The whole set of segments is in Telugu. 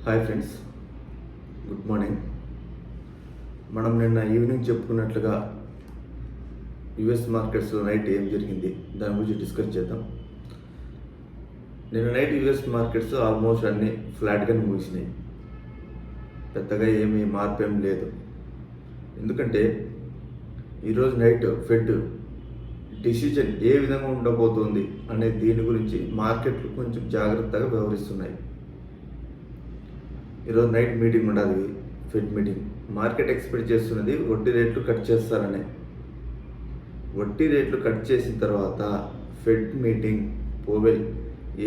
Hi friends, good morning. మనం నిన్న ఈవినింగ్ చెప్పుకున్నట్లుగా యుఎస్ మార్కెట్స్లో నైట్ ఏం జరిగింది దాని గురించి డిస్కస్ చేద్దాం. నిన్న నైట్ యుఎస్ మార్కెట్స్ ఆల్మోస్ట్ అన్నీ ఫ్లాట్గానే ముగిసినాయి. పెద్దగా ఏమీ మార్పు ఏం లేదు. ఎందుకంటే ఈరోజు నైట్ ఫెడ్ డిసిజన్ ఏ విధంగా ఉండబోతోంది అనే దీని గురించి మార్కెట్లు కొంచెం జాగ్రత్తగా వ్యవహరిస్తున్నాయి. ఈరోజు నైట్ మీటింగ్ ఉండాలి, ఫెడ్ మీటింగ్. మార్కెట్ ఎక్స్పెక్ట్ చేస్తున్నది వడ్డీ రేట్లు కట్ చేస్తారని. వడ్డీ రేట్లు కట్ చేసిన తర్వాత ఫెడ్ మీటింగ్ పోవెల్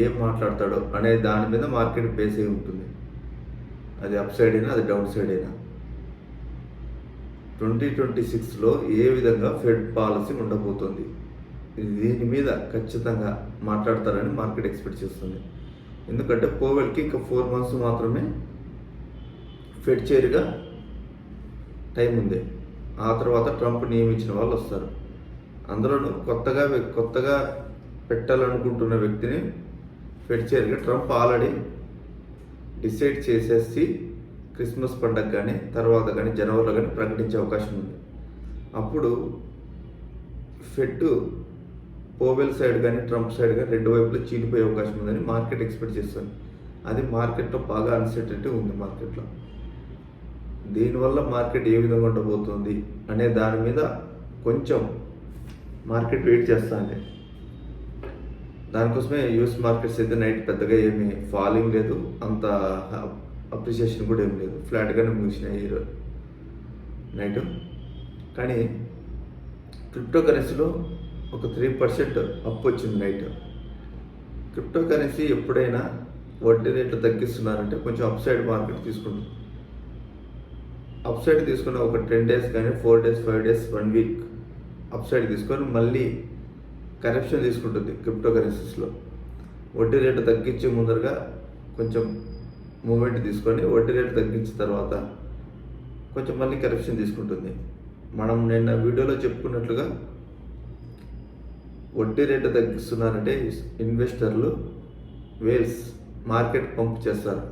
ఏం మాట్లాడతాడో అనే దాని మీద మార్కెట్ బేస్ అయి ఉంటుంది. అది అప్ సైడ్ అయినా అది డౌన్ సైడ్ అయినా 2026లో ఏ విధంగా ఫెడ్ పాలసీ ఉండబోతోంది, దీని మీద ఖచ్చితంగా మాట్లాడతారని మార్కెట్ ఎక్స్పెక్ట్ చేస్తుంది. ఎందుకంటే పోవెల్కి ఇంకా 4 months మాత్రమే ఫెడ్ చైర్గా టైం ఉంది. ఆ తర్వాత ట్రంప్ నియమించిన వాళ్ళు వస్తారు. అందులోనూ కొత్తగా పెట్టాలనుకుంటున్న వ్యక్తిని ఫెడ్ చైర్గా ట్రంప్ ఆల్రెడీ డిసైడ్ చేసేసి క్రిస్మస్ పండగ కానీ తర్వాత కానీ జనవరిలో కానీ ప్రకటించే అవకాశం ఉంది. అప్పుడు ఫెడ్ పోవెల్ సైడ్ కానీ ట్రంప్ సైడ్ కానీ రెండు వైపులా చీలిపోయే అవకాశం ఉందని మార్కెట్ ఎక్స్పెక్ట్ చేస్తుంది. అది మార్కెట్లో బాగా అన్సర్టనిటీ ఉంది మార్కెట్లో. దీనివల్ల మార్కెట్ ఏ విధంగా ఉండబోతుంది అనే దాని మీద కొంచెం మార్కెట్ వెయిట్ చేస్తుంది. దానికోసమే యూఎస్ మార్కెట్స్ అయితే నైట్ పెద్దగా ఏమీ ఫాలింగ్ లేదు, అంత అప్రిషియేషన్ కూడా ఏం లేదు, ఫ్లాట్గానే ముగిసినాయి ఈరోజు నైట్. కానీ క్రిప్టో కరెన్సీలో ఒక 3% అప్ వచ్చింది నైట్. క్రిప్టో కరెన్సీ ఎప్పుడైనా వడ్డీ రేట్లు తగ్గిస్తున్నారంటే కొంచెం అప్ సైడ్ మార్కెట్ తీసుకుంటుంది. అప్ సైడ్ తీసుకుని ఒక 10 days కానీ 4 days 5 days 1 week up side తీసుకొని మళ్ళీ కరెక్షన్ తీసుకుంటుంది. క్రిప్టో కరెన్సీస్లో వడ్డీ రేటు తగ్గించే ముందరగా కొంచెం మూమెంట్ తీసుకొని వడ్డీ రేటు తగ్గించిన తర్వాత కొంచెం మళ్ళీ కరెక్షన్ తీసుకుంటుంది. మనం నిన్న వీడియోలో చెప్పుకున్నట్లుగా వడ్డీ రేటు తగ్గిస్తున్నారంటే ఇన్వెస్టర్లు వేల్స్ మార్కెట్ పంప్ చేస్తారు.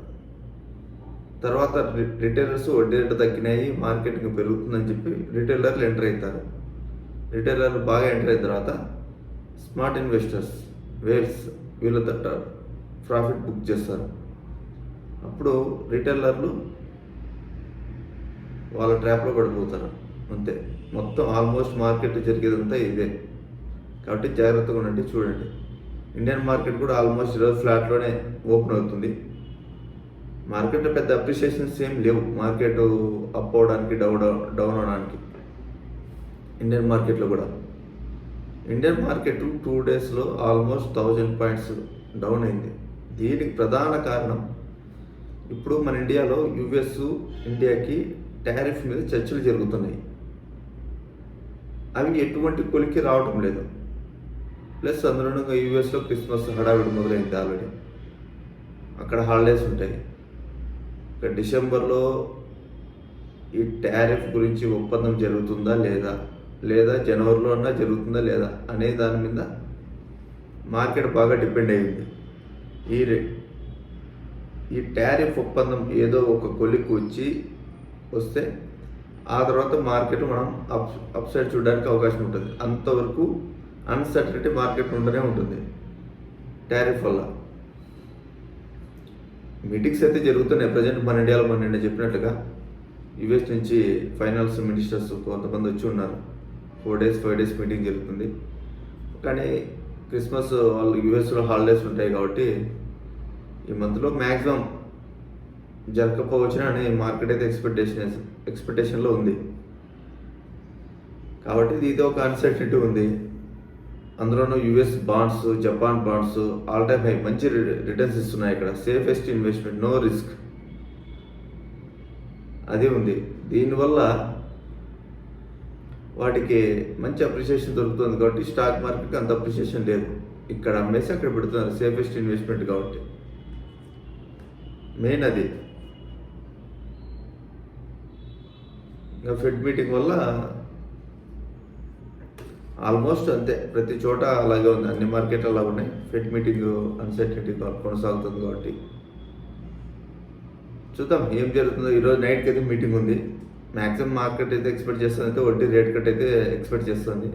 తర్వాత రిటైలర్స్ వడ్డీ రేటు తగ్గినాయి, మార్కెటింగ్ పెరుగుతుందని చెప్పి రిటైలర్లు ఎంటర్ అవుతారు. రిటైలర్లు బాగా ఎంటర్ అయిన తర్వాత స్మార్ట్ ఇన్వెస్టర్స్ వేల్స్ వీళ్ళ ప్రాఫిట్ బుక్ చేస్తారు. అప్పుడు రిటైలర్లు వాళ్ళ ట్రాప్లో పడిపోతారు. అంతే, మొత్తం ఆల్మోస్ట్ మార్కెట్ జరిగేదంతా ఇదే. కాబట్టి జాగ్రత్తగా ఉండండి, చూడండి. ఇండియన్ మార్కెట్ కూడా ఆల్మోస్ట్ ఈరోజు ఫ్లాట్లోనే ఓపెన్ అవుతుంది. మార్కెట్లో పెద్ద అప్రిషియేషన్స్ ఏం లేవు. మార్కెట్ అప్ అవడానికి డౌన్ అవడానికి ఇండియన్ మార్కెట్లో కూడా. ఇండియన్ మార్కెట్ 2 daysలో ఆల్మోస్ట్ 1000 points డౌన్ అయింది. దీనికి ప్రధాన కారణం ఇప్పుడు మన ఇండియాలో యుఎస్ ఇండియాకి టారిఫ్ మీద చర్చలు జరుగుతున్నాయి. అవి ఎటువంటి కొలికి రావడం లేదు. ప్లస్ అందులోనూ యుఎస్లో క్రిస్మస్ హడావిడి మొదలైంది ఆల్రెడీ. అక్కడ హాలిడేస్ ఉంటాయి. ఇక డిసెంబర్లో ఈ టారిఫ్ గురించి ఒప్పందం జరుగుతుందా లేదా జనవరిలో అన్నా జరుగుతుందా లేదా అనే దాని మీద మార్కెట్ బాగా డిపెండ్ అయ్యింది. ఈ టారిఫ్ ఒప్పందం ఏదో ఒక కొలిక్కి వస్తే ఆ తర్వాత మార్కెట్ మనం అప్ సైడ్ చూడడానికి అవకాశం ఉంటుంది. అంతవరకు అన్సర్టనిటీ మార్కెట్ ఉండనే ఉంటుంది టారిఫ్ వల్ల. మీటింగ్స్ అయితే జరుగుతున్నాయి ప్రజెంట్ మన ఇండియాలో. మన నిన్న చెప్పినట్లుగా యుఎస్ నుంచి ఫైనాన్స్ మినిస్టర్స్ కొంతమంది వచ్చి ఉన్నారు. 4 days 5 days మీటింగ్ జరుగుతుంది. కానీ క్రిస్మస్ వాళ్ళు యుఎస్లో హాలిడేస్ ఉంటాయి కాబట్టి ఈ మంత్లో మ్యాక్సిమం జరగకపోవచ్చున అని మార్కెట్ అయితే ఎక్స్పెక్టేషన్లో ఉంది. కాబట్టి ఇది ఒక అన్సర్టనిటీ ఉంది. అందులోనూ US bonds, Japan bonds all time high, మంచి రిటర్న్స్ ఇస్తున్నాయి. ఇక్కడ సేఫెస్ట్ ఇన్వెస్ట్మెంట్, నో రిస్క్ అది ఉంది. దీనివల్ల వాటికి మంచి అప్రిషియేషన్ దొరుకుతుంది. కాబట్టి స్టాక్ మార్కెట్కి అంత అప్రిషియేషన్ లేదు. ఇక్కడ అమ్మేసి అక్కడ పెడుతున్నారు, సేఫెస్ట్ ఇన్వెస్ట్మెంట్ కాబట్టి మెయిన్ అది. ఇంకా ఫెడ్ మీటింగ్ వల్ల ఆల్మోస్ట్ అంతే, ప్రతి చోట అలాగే ఉంది, అన్ని మార్కెట్లు అలా ఉన్నాయి. ఫెడ్ మీటింగ్ అన్సర్టనిటీ కొనసాగుతుంది కాబట్టి చూద్దాం ఏం జరుగుతుందో. ఈరోజు నైట్కి అయితే మీటింగ్ ఉంది. మ్యాక్సిమం మార్కెట్ అయితే ఎక్స్పెక్ట్ చేస్తుంది, అయితే వడ్డీ రేట్ కట్ అయితే ఎక్స్పెక్ట్ చేస్తుంది.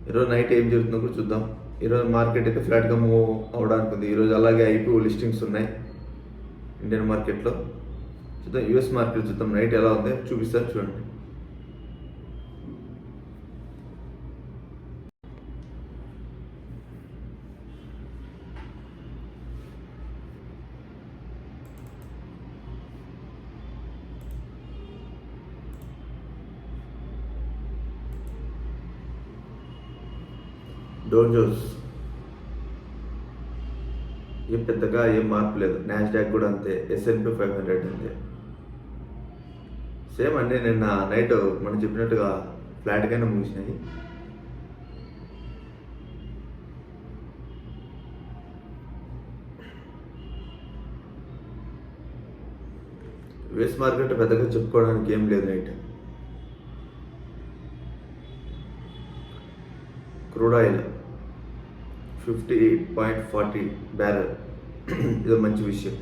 ఈరోజు నైట్ ఏం జరుగుతుందో కూడా చూద్దాం. ఈరోజు మార్కెట్ అయితే ఫ్లాట్గా మూవ్ అవడానికి ఉంది. ఈరోజు అలాగే ఐపీఓ లిస్టింగ్స్ ఉన్నాయి ఇండియన్ మార్కెట్లో. చూద్దాం యూఎస్ మార్కెట్ చూద్దాం నైట్ ఎలా ఉంది చూపిస్తాను చూడండి. డోన్ జోన్స్ ఏం పెద్దగా ఏం మార్పు లేదు. నాస్డాక్ కూడా అంతే, S&P 500 అంతే, సేమ్ అన్నీ నిన్న నైట్ మనం చెప్పినట్టుగా ఫ్లాట్గానే ముగిసినాయి. యుఎస్ మార్కెట్ పెద్దగా చెప్పుకోవడానికి ఏం లేదు. నైట్ క్రూడ్ ఆయిల్ 58.40 బ్యారెల్, ఇది మంచి విషయం.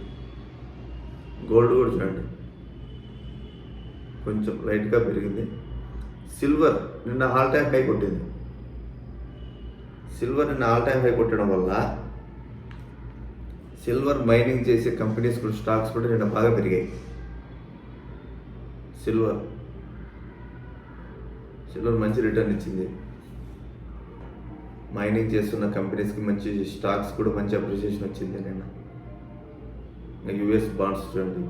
గోల్డ్ కూడా చూడండి కొంచెం లైట్గా పెరిగింది. సిల్వర్ నిన్న ఆల్ టైమ్ హై కొట్టింది. సిల్వర్ నిన్న ఆల్ టైమ్ హై కొట్టడం వల్ల సిల్వర్ మైనింగ్ చేసే కంపెనీస్ కూడా స్టాక్స్ కూడా నిన్న బాగా పెరిగాయి. సిల్వర్ మంచి రిటర్న్ ఇచ్చింది. మైనింగ్ చేస్తున్న కంపెనీస్కి మంచి స్టాక్స్ కూడా మంచి అప్రిసియేషన్ వచ్చింది నిన్న. యుఎస్ బాండ్స్ చూడండి,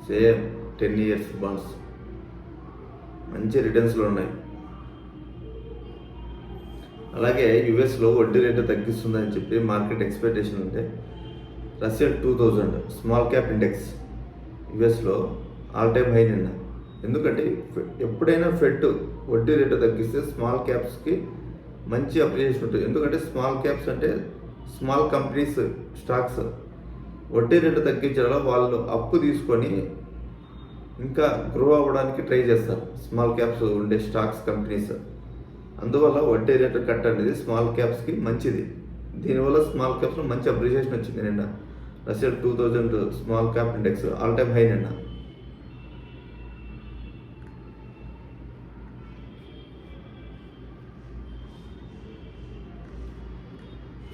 సేమ్ 10 years బాండ్స్ మంచి రిటర్న్స్లో ఉన్నాయి. అలాగే యుఎస్లో వడ్డీ రేటు తగ్గిస్తుందని చెప్పి మార్కెట్ ఎక్స్పెక్టేషన్ ఉంటే రస్సెల్ 2000 స్మాల్ క్యాప్ ఇండెక్స్ యుఎస్లో ఆల్ టైమ్ హై నిన్న. ఎందుకంటే ఎప్పుడైనా ఫెడ్ వడ్డీ రేటు తగ్గిస్తే స్మాల్ క్యాప్స్కి మంచి అప్రిసియేషన్ ఉంటుంది. ఎందుకంటే స్మాల్ క్యాప్స్ అంటే స్మాల్ కంపెనీస్ స్టాక్స్ వడ్డీ రేటు తగ్గించడంలో వాళ్ళు అప్పు తీసుకొని ఇంకా గ్రో అవ్వడానికి ట్రై చేస్తారు స్మాల్ క్యాప్స్ ఉండే స్టాక్స్ కంపెనీస్. అందువల్ల వడ్డీ రేటు కట్ అనేది స్మాల్ క్యాప్స్కి మంచిది. దీనివల్ల స్మాల్ క్యాప్స్లో మంచి అప్రిసియేషన్ వచ్చింది నిన్న. Russell 2000 small cap index all time high నిన్న.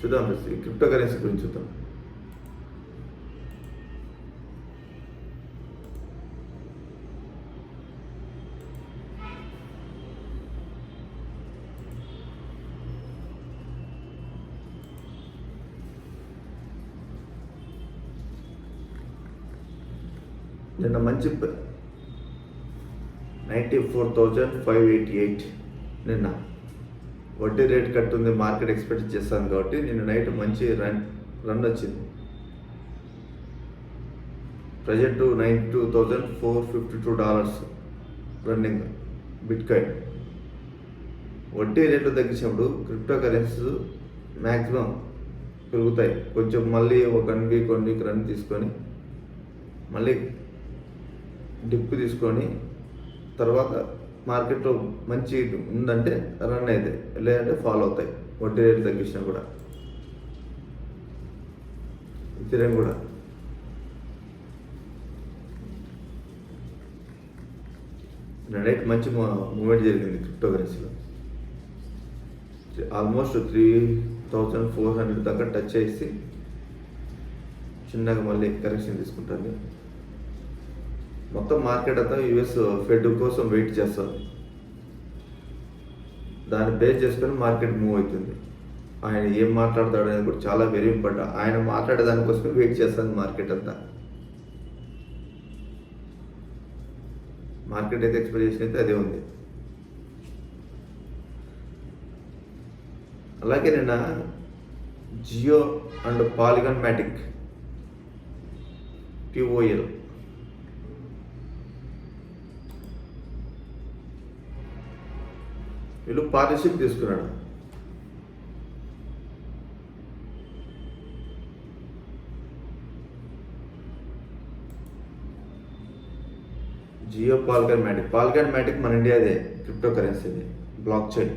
చూద్దాం క్రిప్టో కరెన్సీ గురించి చూద్దాం. నిన్న మంచి 94,588 నిన్న వడ్డీ రేట్ కట్ ఉంది, మార్కెట్ ఎక్స్పెక్ట్ చేస్తాను కాబట్టి నిన్న నైట్ మంచి రన్ వచ్చింది. Present $92,452 running bit coin. వడ్డీ రేట్లు తగ్గించినప్పుడు క్రిప్టో కరెన్సీస్ మ్యాక్సిమం పెరుగుతాయి. కొంచెం మళ్ళీ ఒక వీక్ రన్ తీసుకొని మళ్ళీ డిప్ తీసుకొని తర్వాత మార్కెట్లో మంచి ఉందంటే రన్ అయితే, లేదంటే ఫాలో అవుతాయి వడ్డీ రేట్లు తగ్గించినా కూడా. ఇథీరియం కూడా నైట్ మంచి మూమెంట్ జరిగింది క్రిప్టో కరెన్సీలో. ఆల్మోస్ట్ 3,400 దాకా టచ్ చేసి చిన్నగా మళ్ళీ కరెక్షన్ తీసుకుంటుంది. మొత్తం మార్కెట్ అంతా యుఎస్ ఫెడ్ కోసం వెయిట్ చేస్తారు. దాన్ని బేస్ చేసుకొని మార్కెట్ మూవ్ అవుతుంది. ఆయన ఏం మాట్లాడతాడు అనేది కూడా చాలా వెరీ ఇంపార్టెంట్. ఆయన మాట్లాడే దానికోసమే వెయిట్ చేస్తుంది మార్కెట్ అంతా. మార్కెట్ అయితే ఎక్స్పెక్టేషన్ అయితే అదే ఉంది. అలాగే నిన్న జియో అండ్ పాలిగాన్ మ్యాటిక్ POL వీళ్ళు పార్ట్నర్షిప్ తీసుకున్నాడు. జియో పాలిగాన్ మ్యాటిక్ మన ఇండియాదే క్రిప్టో కరెన్సీది బ్లాక్ చైన్.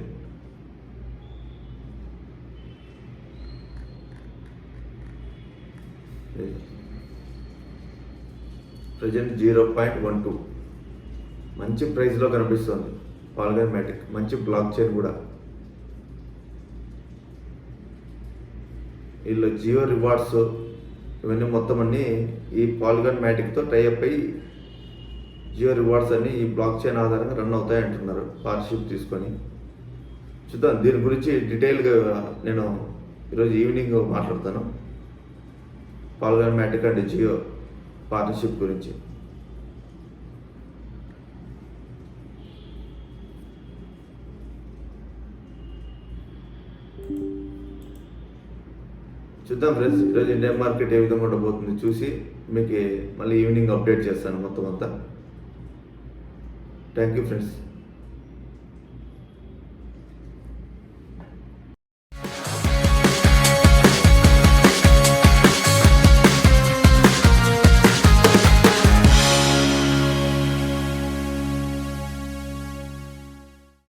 ప్రజెంట్ 0.12 మంచి ప్రైస్లో కనిపిస్తుంది. పాల్గన్ మ్యాటిక్ మంచి బ్లాక్ చైన్ కూడా. వీళ్ళు జియో రివార్డ్స్ ఇవన్నీ మొత్తం అన్నీ ఈ పాల్గన్ మ్యాటిక్తో టైఅప్ అయ్యి జియో రివార్డ్స్ అన్నీ ఈ బ్లాక్ చైన్ ఆధారంగా రన్ అవుతాయి అంటున్నారు పార్ట్నర్షిప్ తీసుకొని. చూద్దాం, దీని గురించి డీటెయిల్గా నేను ఈరోజు ఈవినింగ్ మాట్లాడతాను. పాల్గన్ మ్యాటిక్ అండ్ జియో పార్ట్నర్షిప్ గురించి. చూద్దాం ఫ్రెండ్స్, ఈరోజు ఇండియన్ మార్కెట్ ఏ విధంగా ఉండబోతుంది చూసి మీకు మళ్ళీ ఈవినింగ్ అప్డేట్ చేస్తాను మొత్తం అంతా. Thank you friends.